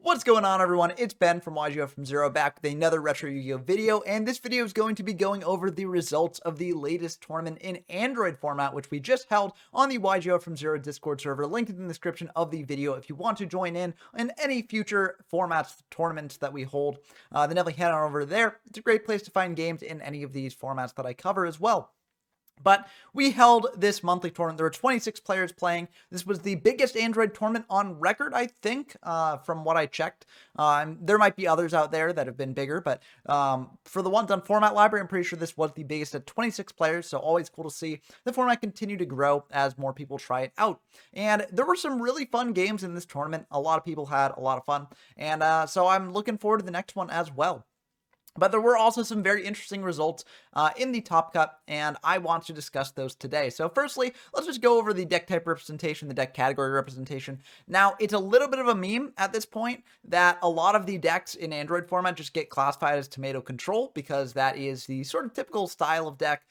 What's going on, everyone? It's Ben from YGO from Zero back with another Retro Yu-Gi-Oh video, and this video is going to be going over the results of the latest tournament in Android format, which we just held on the YGO from Zero Discord server, linked in the description of the video if you want to join in any future formats, tournaments that we hold. Then definitely head on over there. It's a great place to find games in any of these formats that I cover as well. But we held this monthly tournament. There were 26 players playing. This was the biggest Android tournament on record, I think, from what I checked. There might be others out there that have been bigger, but for the ones on Format Library, I'm pretty sure this was the biggest at 26 players, so always cool to see the format continue to grow as more people try it out. And there were some really fun games in this tournament. A lot of people had a lot of fun, and so I'm looking forward to the next one as well. But there were also some very interesting results in the Top Cut, and I want to discuss those today. So firstly, let's just go over the deck type representation, the deck category representation. Now, it's a little bit of a meme at this point that a lot of the decks in Android format just get classified as tomato control because that is the sort of typical style of deck.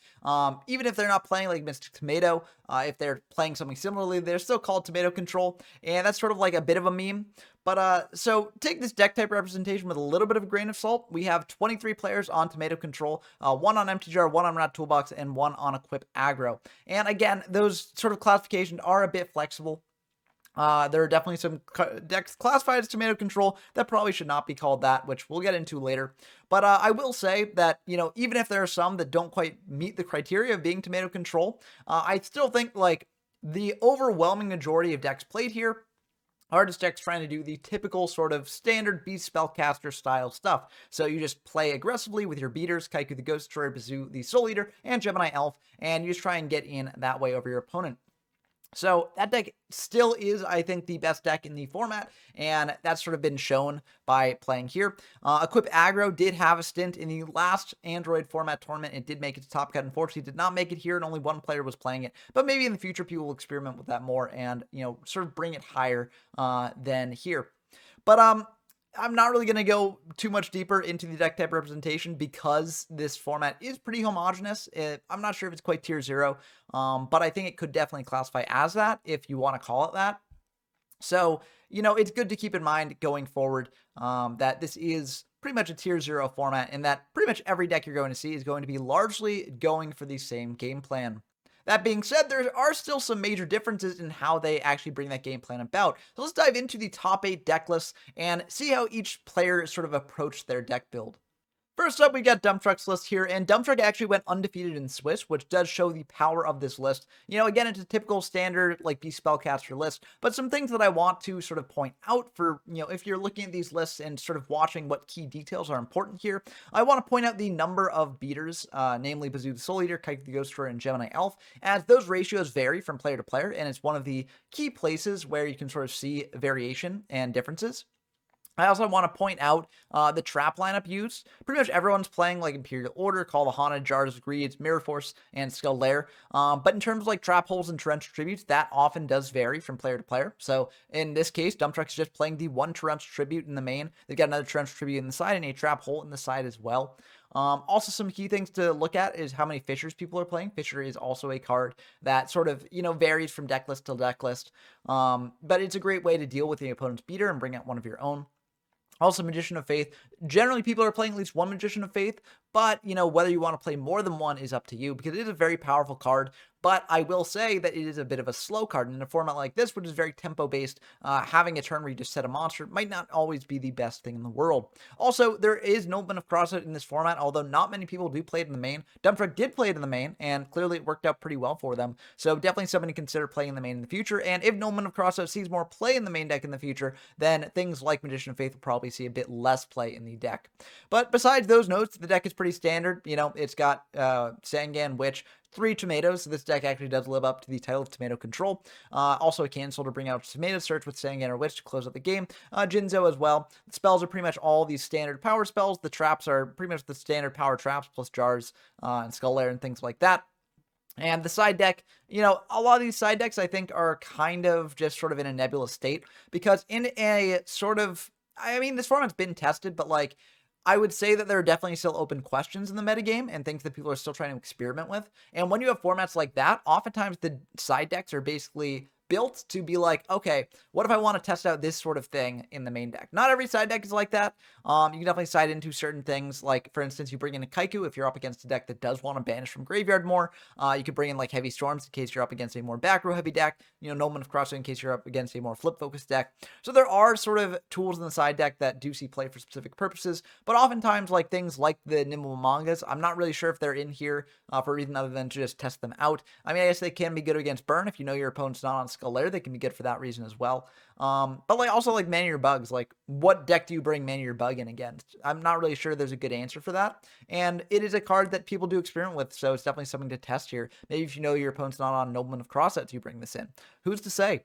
Even if they're not playing like Mystic Tomato, if they're playing something similarly, they're still called tomato control, and that's sort of like a bit of a meme. But so take this deck type representation with a little bit of a grain of salt. We have 23 players on Tomato Control, one on MTGR, one on Rat Toolbox, and one on Equip Aggro. And again, those sort of classifications are a bit flexible. There are definitely some decks classified as Tomato Control that probably should not be called that, which we'll get into later. But I will say that, even if there are some that don't quite meet the criteria of being Tomato Control, I still think, like, the overwhelming majority of decks played here are just decks trying to do the typical sort of standard beast spellcaster style stuff. So you just play aggressively with your beaters, Kaiku the Ghost Destroyer, Bazoo the Soul Eater, and Gemini Elf, and you just try and get in that way over your opponent. So that deck still is, I think, the best deck in the format, and that's sort of been shown by playing here. Equip Aggro did have a stint in the last Android format tournament. It did make it to Top Cut. Unfortunately, did not make it here, and only one player was playing it. But maybe in the future, people will experiment with that more and, sort of bring it higher than here. But I'm not really going to go too much deeper into the deck type representation because this format is pretty homogenous. I'm not sure if it's quite tier 0, but I think it could definitely classify as that if you want to call it that. So, it's good to keep in mind going forward that this is pretty much a tier 0 format and that pretty much every deck you're going to see is going to be largely going for the same game plan. That being said, there are still some major differences in how they actually bring that game plan about. So let's dive into the top 8 deck lists and see how each player sort of approached their deck build. First up, we got Dump Truck's list here, and Dump Truck actually went undefeated in Swiss, which does show the power of this list. Again, it's a typical standard, like, Beast Spellcaster list, but some things that I want to sort of point out for, if you're looking at these lists and sort of watching what key details are important here, I want to point out the number of beaters, namely Bazoo the Soul Eater, Kite the Ghost Destroyer, and Gemini Elf, as those ratios vary from player to player, and it's one of the key places where you can sort of see variation and differences. I also want to point out the trap lineup used. Pretty much everyone's playing like Imperial Order, Call the Haunted, Jars of Greed, Mirror Force, and Skull Lair. But in terms of like trap holes and torrential tributes, that often does vary from player to player. So in this case, Dump Truck is just playing the one torrential tribute in the main. They've got another torrential tribute in the side and a trap hole in the side as well. Also, some key things to look at is how many Fissures people are playing. Fissure is also a card that sort of, varies from deck list to deck list. But it's a great way to deal with the opponent's beater and bring out one of your own. Also, Magician of Faith. Generally, people are playing at least one Magician of Faith, but, whether you want to play more than one is up to you because it is a very powerful card. But I will say that it is a bit of a slow card. And in a format like this, which is very tempo-based, having a turn where you just set a monster might not always be the best thing in the world. Also, there is no limit of crossout in this format, although not many people do play it in the main. Dump Truck did play it in the main, and clearly it worked out pretty well for them. So definitely something to consider playing in the main in the future. And if no limit of crossout sees more play in the main deck in the future, then things like Magician of Faith will probably see a bit less play in the deck. But besides those notes, the deck is pretty standard. It's got Sangan, Witch, 3 tomatoes, so this deck actually does live up to the title of Tomato Control. Also a cancel to bring out Tomato Search with Sangan or Witch to close out the game. Jinzo as well. The spells are pretty much all these standard power spells. The traps are pretty much the standard power traps plus Jars and Skull Lair and things like that. And the side deck, a lot of these side decks I think are kind of just sort of in a nebulous state because in a sort of, this format's been tested, but like, I would say that there are definitely still open questions in the metagame and things that people are still trying to experiment with. And when you have formats like that, oftentimes the side decks are basically built to be like, okay, what if I want to test out this sort of thing in the main deck? Not every side deck is like that. You can definitely side into certain things. Like, for instance, you bring in a Kaiku if you're up against a deck that does want to banish from graveyard more. You could bring in like Heavy Storms in case you're up against a more back row heavy deck. Nobleman of Crossroad in case you're up against a more flip focused deck. So there are sort of tools in the side deck that do see play for specific purposes, but oftentimes like things like the Nimble Mangas, I'm not really sure if they're in here for a reason other than to just test them out. I mean, I guess they can be good against burn. If you know your opponent's not on Skull Lair, they can be good for that reason as well. But like also like Man Eater Bugs, like what deck do you bring Man Eater Bug in against? I'm not really sure there's a good answer for that. And it is a card that people do experiment with, so it's definitely something to test here. Maybe if you know your opponent's not on Nobleman of Crossets, you bring this in. Who's to say?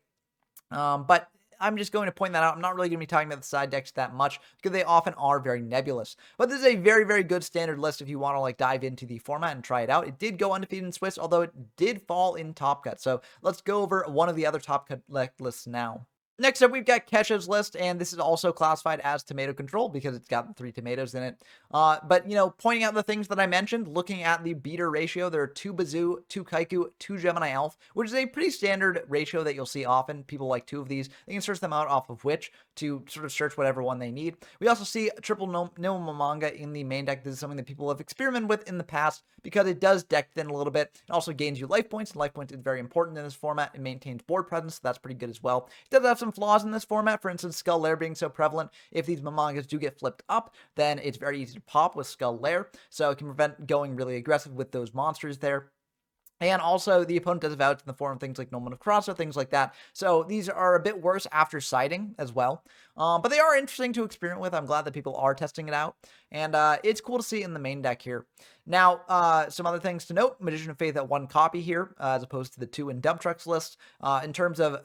But I'm just going to point that out. I'm not really going to be talking about the side decks that much because they often are very nebulous. But this is a very, very good standard list if you want to like dive into the format and try it out. It did go undefeated in Swiss, although it did fall in Top Cut. So let's go over one of the other Top Cut lists now. Next up, we've got Kesha's list, and this is also classified as tomato control because it's got 3 tomatoes in it. But, pointing out the things that I mentioned, looking at the beater ratio, there are 2 Bazoo, 2 Kaiku, 2 Gemini Elf, which is a pretty standard ratio that you'll see often. People like 2 of these. They can search them out off of Witch to sort of search whatever one they need. We also see triple Nimble Manga in the main deck. This is something that people have experimented with in the past because it does deck thin a little bit. It also gains you life points, and life points is very important in this format. It maintains board presence, so that's pretty good as well. It does have some flaws in this format. For instance, Skull Lair being so prevalent, if these Mamangas do get flipped up, then it's very easy to pop with Skull Lair, so it can prevent going really aggressive with those monsters there. And also, the opponent does vouch in the form of things like Nobleman of Cross or things like that. So these are a bit worse after siding as well. But they are interesting to experiment with. I'm glad that people are testing it out. And it's cool to see in the main deck here. Now, some other things to note. Magician of Faith at 1 copy here, as opposed to the 2 in Dump Trucks list. In terms of,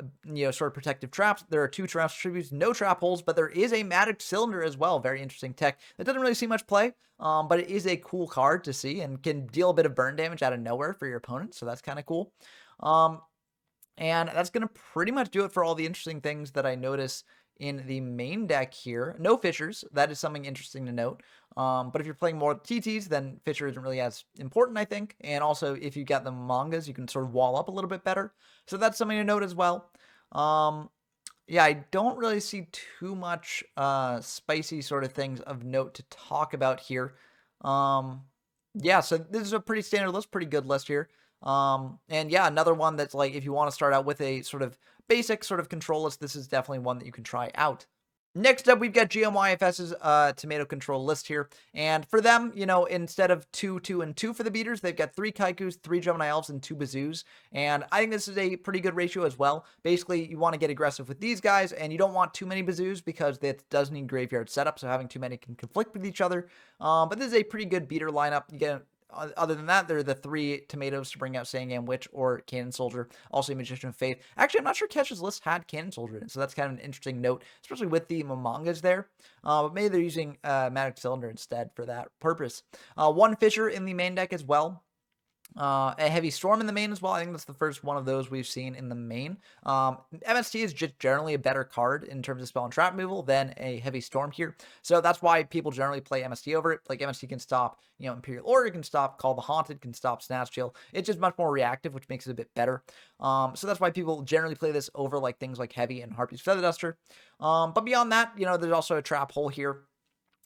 sort of protective traps, there are 2 traps tributes, no trap holes, but there is a Magic Cylinder as well. Very interesting tech. That doesn't really see much play, but it is a cool card to see and can deal a bit of burn damage out of nowhere for your opponent, so that's kind of cool. And that's going to pretty much do it for all the interesting things that I notice in the main deck here. No Fissures. That is something interesting to note. But if you're playing more TTs, then Fissure isn't really as important, I think. And also, if you got the mangas, you can sort of wall up a little bit better. So that's something to note as well. Yeah, I don't really see too much spicy sort of things of note to talk about here. Yeah, so this is a pretty standard list, pretty good list here. And yeah, another one that's like, if you want to start out with a sort of basic sort of control list, this is definitely one that you can try out. Next up, we've got GMYFS's tomato control list here. And for them, instead of 2, 2, and 2 for the beaters, they've got 3 Kaikus, 3 Gemini Elves, and 2 Bazoos. And I think this is a pretty good ratio as well. Basically, you want to get aggressive with these guys, and you don't want too many Bazoos because that does need graveyard setup, so having too many can conflict with each other. But this is a pretty good beater lineup. You get other than that, there are the 3 tomatoes to bring out Sangam Witch or Cannon Soldier, also Magician of Faith. Actually, I'm not sure Kesha's list had Cannon Soldier in it, so that's kind of an interesting note, especially with the Mamangas there. But maybe they're using Magic Cylinder instead for that purpose. 1 Fissure in the main deck as well. A Heavy Storm in the main as well. I think that's the first one of those we've seen in the main. MST is just generally a better card in terms of spell and trap removal than a Heavy Storm here. So that's why people generally play MST over it. Like MST can stop, Imperial Order, can stop Call the Haunted, can stop Snatch Steal. It's just much more reactive, which makes it a bit better. So that's why people generally play this over like things like Heavy and Harpy's Feather Duster. But beyond that, there's also a trap hole here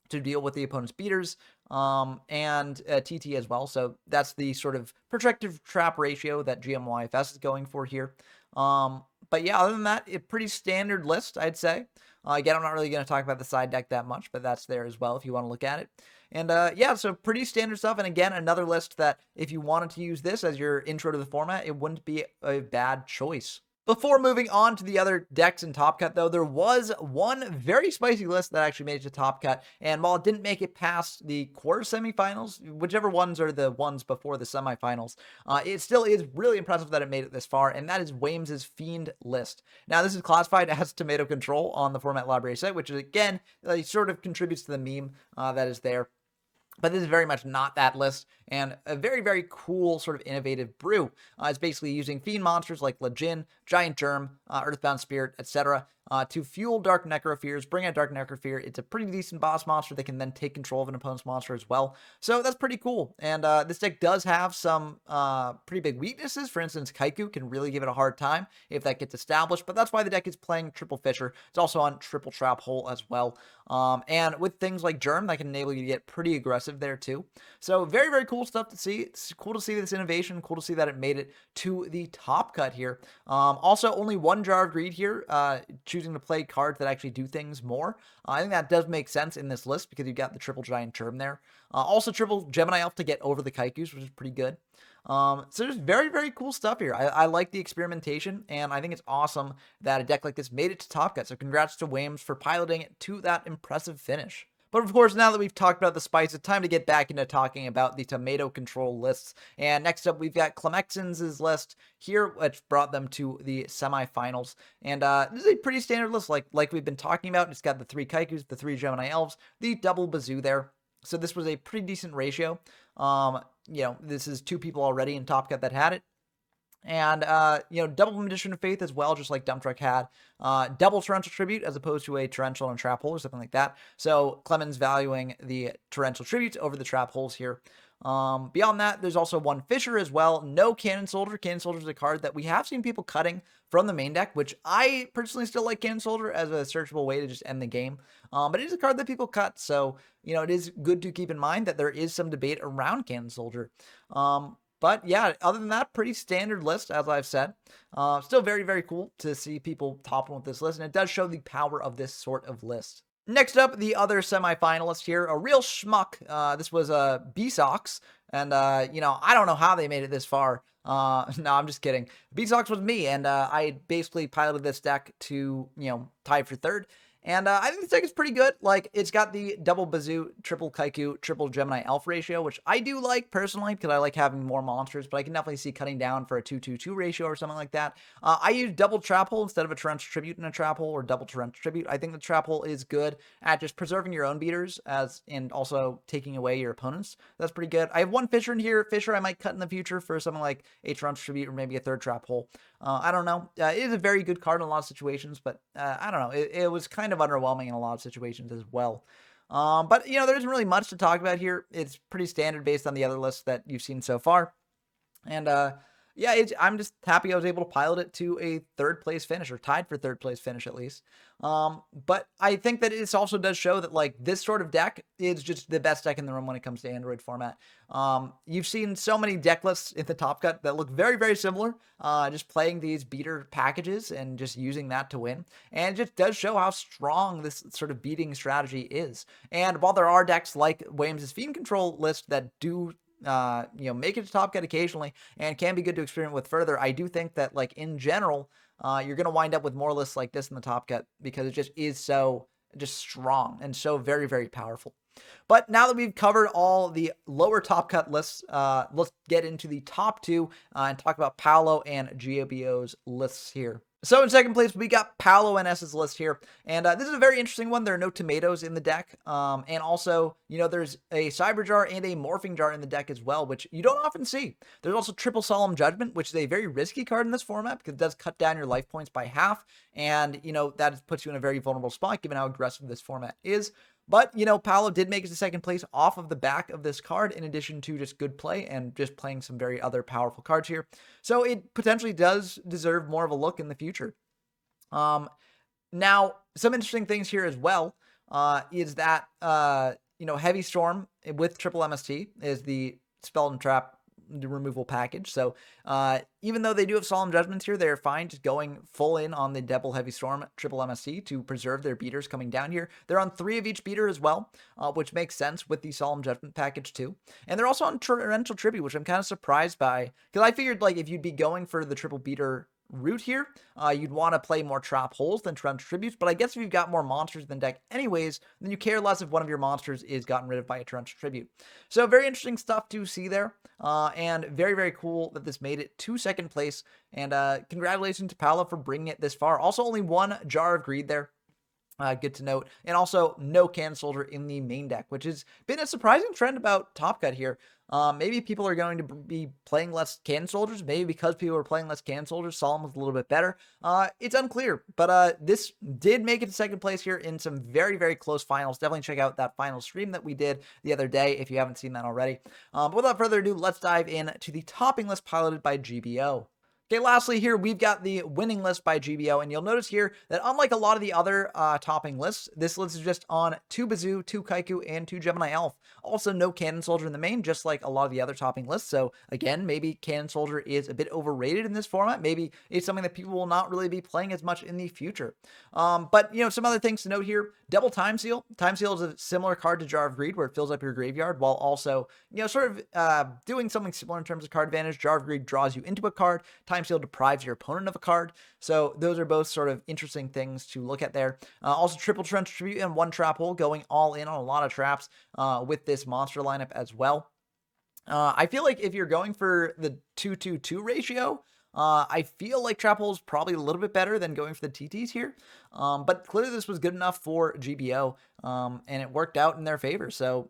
to deal with the opponent's beaters, and TT as well. So that's the sort of protective trap ratio that GMYFS is going for here. But yeah, other than that, a pretty standard list, I'd say. Again, I'm not really going to talk about the side deck that much, but that's there as well if you want to look at it. And yeah, so pretty standard stuff. And again, another list that if you wanted to use this as your intro to the format, it wouldn't be a bad choice. Before moving on to the other decks in Top Cut, though, there was one very spicy list that actually made it to Top Cut, and while it didn't make it past the quarter semifinals, whichever ones are the ones before the semifinals, it still is really impressive that it made it this far, and that is Wames's Fiend list. Now, this is classified as Tomato Control on the Format Library site, which, again, sort of contributes to the meme that is there. But this is very much not that list, and a very, very cool sort of innovative brew. It's basically using fiend monsters like Lejin, Giant Germ, Earthbound Spirit, etc., to fuel Dark Necrofears, bring out Dark Necrofear. It's a pretty decent boss monster that can then take control of an opponent's monster as well. So that's pretty cool. And this deck does have some pretty big weaknesses. For instance, Kaiku can really give it a hard time if that gets established, but that's why the deck is playing Triple Fisher. It's also on Triple Trap Hole as well. And with things like Germ, that can enable you to get pretty aggressive there too. So very, very cool stuff to see. It's cool to see this innovation. Cool to see that it made it to the top cut here. Also, only one Jar of Greed here, choosing to play cards that actually do things more. I think that does make sense in this list because you've got the triple Giant Germ there. Also, triple Gemini Elf to get over the Kaikus, which is pretty good. So there's very, very cool stuff here. I like the experimentation, and I think it's awesome that a deck like this made it to top cut. So congrats to Wames for piloting it to that impressive finish. But of course, now that we've talked about the spice, it's time to get back into talking about the tomato control lists. And next up, we've got Clemexon's list here, which brought them to the semifinals. And this is a pretty standard list, like we've been talking about. It's got the 3 Kaikus, the 3 Gemini Elves, the double Bazoo there. So this was a pretty decent ratio. This is 2 people already in Top Cut that had it. And, double Magician of Faith as well, just like Dump Truck had. Double Torrential Tribute as opposed to a Torrential and Trap Hole or something like that. So Clemens valuing the Torrential Tributes over the Trap Holes here. Beyond that, there's also 1 Fisher as well. No Cannon Soldier. Cannon Soldier is a card that we have seen people cutting from the main deck, which I personally still like Cannon Soldier as a searchable way to just end the game. But it is a card that people cut, so, it is good to keep in mind that there is some debate around Cannon Soldier. But yeah, other than that, pretty standard list, as I've said. Still very, very cool to see people topping with this list, and it does show the power of this sort of list. Next up, the other semifinalist here, a real schmuck. This was B-Sox, and, I don't know how they made it this far. No, I'm just kidding. B-Sox was me, and I basically piloted this deck to, tie for third. And I think this deck is pretty good. Like, it's got the double Bazoo, triple Kaiku, triple Gemini Elf ratio, which I do like personally because I like having more monsters, but I can definitely see cutting down for a 2-2-2 ratio or something like that. I use double Trap Hole instead of a Torrential Tribute in a Trap Hole, or double Torrential Tribute. I think the Trap Hole is good at just preserving your own beaters and also taking away your opponents. That's pretty good. I have 1 Fisher in here. Fisher I might cut in the future for something like a Torrential Tribute or maybe a 3rd Trap Hole. I don't know. It is a very good card in a lot of situations, but I don't know. It was kind of underwhelming in a lot of situations as well. But, there isn't really much to talk about here. It's pretty standard based on the other lists that you've seen so far. And, I'm just happy I was able to pilot it to a 3rd place finish, or tied for 3rd place finish at least. But I think that it also does show that, like, this sort of deck is just the best deck in the room when it comes to Android format. You've seen so many deck lists in the Top Cut that look very, very similar, just playing these beater packages and just using that to win. And it just does show how strong this sort of beating strategy is. And while there are decks like Wames' Fiend Control list that do make it to Top Cut occasionally and can be good to experiment with further, I do think that, like, in general, you're going to wind up with more lists like this in the Top Cut because it just is so just strong and so very, very powerful. But now that we've covered all the lower Top Cut lists, let's get into the top 2 and talk about Paolo and GOBO's lists here. So in second place, we got Paolo NS's list here. And this is a very interesting one. There are no tomatoes in the deck. And also, there's a Cyber Jar and a Morphing Jar in the deck as well, which you don't often see. There's also Triple Solemn Judgment, which is a very risky card in this format because it does cut down your life points by half. And, that puts you in a very vulnerable spot given how aggressive this format is. But, Paolo did make it to second place off of the back of this card, in addition to just good play and just playing some very other powerful cards here. So it potentially does deserve more of a look in the future. Now, some interesting things here as well is that, Heavy Storm with triple MST is the Spell and Trap removal package. So even though they do have Solemn Judgments here, they're fine just going full in on the double Heavy Storm triple MST to preserve their beaters coming down here. They're on 3 of each beater as well, which makes sense with the Solemn Judgment package too. And they're also on Torrential Tribute, which I'm kind of surprised by, because I figured, like, if you'd be going for the triple beater route here, you'd want to play more Trap Holes than Torrential Tributes, but I guess if you've got more monsters in the deck anyways, then you care less if one of your monsters is gotten rid of by a Torrential Tribute. So very interesting stuff to see there, and very, very cool that this made it to second place, and congratulations to Paolo for bringing it this far. Also only 1 Jar of Greed there. Good to note. And also, no Cannon Soldier in the main deck, which has been a surprising trend about Top Cut here. Maybe people are going to be playing less Cannon Soldiers. Maybe because people are playing less Cannon Soldiers, Solemn was a little bit better. It's unclear, but this did make it to second place here in some very, very close finals. Definitely check out that final stream that we did the other day if you haven't seen that already. But without further ado, let's dive into the topping list piloted by GBO. Okay, lastly here, we've got the winning list by GBO, and you'll notice here that unlike a lot of the other topping lists, this list is just on 2 Bazoo, 2 Kaiku, and 2 Gemini Elf. Also, no Cannon Soldier in the main, just like a lot of the other topping lists. So, again, maybe Cannon Soldier is a bit overrated in this format. Maybe it's something that people will not really be playing as much in the future. But, some other things to note here. Double Time Seal. Time Seal is a similar card to Jar of Greed, where it fills up your graveyard, while also, sort of doing something similar in terms of card advantage. Jar of Greed draws you into a card. Time Seal deprives your opponent of a card. So those are both sort of interesting things to look at there. Also, triple Trench Tribute and 1 Trap Hole, going all in on a lot of traps with this monster lineup as well. I feel like if you're going for the 2-2-2 ratio, I feel like Trap Hole is probably a little bit better than going for the TTs here. But clearly this was good enough for GBO, and it worked out in their favor. So,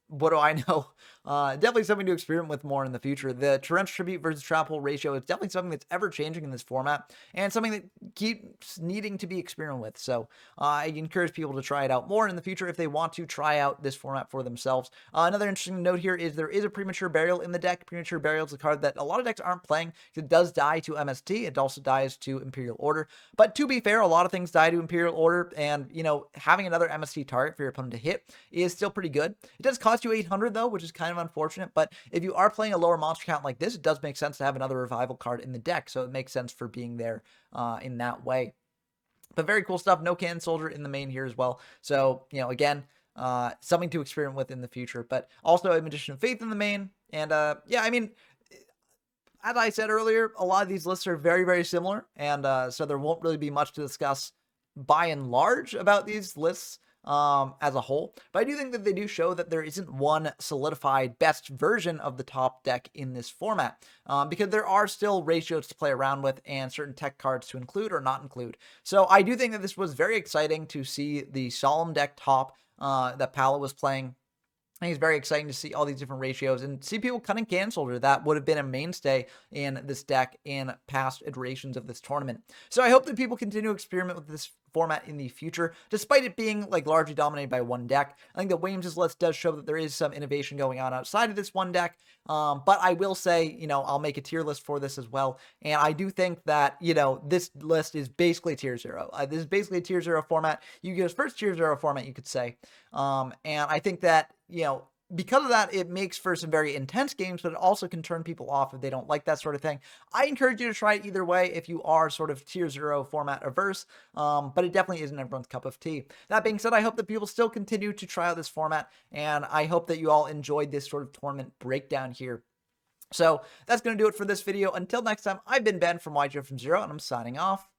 what do I know? Definitely something to experiment with more in the future. The Torrential Tribute versus Trap Hole ratio is definitely something that's ever changing in this format, and something that keeps needing to be experimented with. So I encourage people to try it out more in the future if they want to try out this format for themselves. Another interesting note here is there is a Premature Burial in the deck. Premature Burial is a card that a lot of decks aren't playing. It does die to MST. It also dies to Imperial Order. But to be fair, a lot of things die to Imperial Order, and, having another MST target for your opponent to hit is still pretty good. It does cost you 800 though, which is kind of unfortunate, but if you are playing a lower monster count like this, it does make sense to have another revival card in the deck, so it makes sense for being there in that way. But very cool stuff. No Cannon Soldier in the main here as well, so again, something to experiment with in the future. But also a Magician of Faith in the main, and yeah, I mean, as I said earlier, a lot of these lists are very, very similar, and so there won't really be much to discuss by and large about these lists as a whole. But I do think that they do show that there isn't one solidified best version of the top deck in this format, because there are still ratios to play around with and certain tech cards to include or not include. So I do think that this was very exciting to see the Solemn deck top that Palo was playing. I think it's very exciting to see all these different ratios and see people cutting Cannon Soldier. That would have been a mainstay in this deck in past iterations of this tournament. So I hope that people continue to experiment with this format in the future, despite it being largely dominated by one deck. I think that Williams' list does show that there is some innovation going on outside of this one deck. But I will say, I'll make a tier list for this as well. And I do think that, this list is basically tier 0. This is basically a tier 0 format. You get a first tier 0 format, you could say. And I think that, because of that, it makes for some very intense games, but it also can turn people off if they don't like that sort of thing. I encourage you to try it either way if you are sort of tier 0 format averse, but it definitely isn't everyone's cup of tea. That being said, I hope that people still continue to try out this format, and I hope that you all enjoyed this sort of tournament breakdown here. So that's going to do it for this video. Until next time, I've been Ben from YGO from Zero, and I'm signing off.